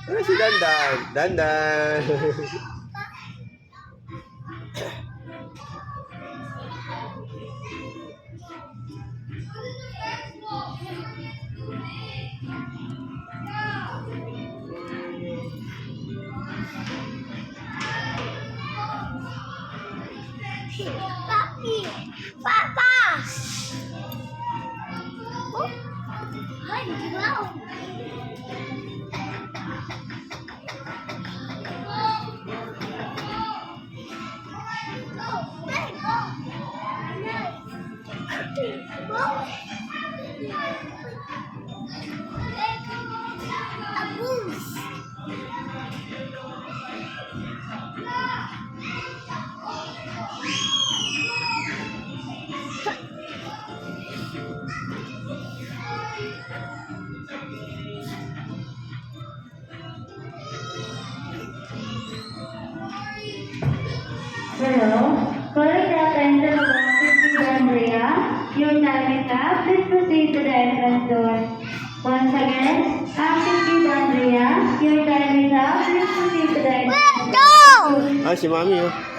Ah, si Dandan. Dandan. Papi! Papa! Oh? Ay, wow! Hello, calling the attention of Officer Andrea. Your time is up. Please proceed to the entrance door. Once again, Officer Andrea, your time is up. Please proceed to the entrance door. Ah, si Mami, oh.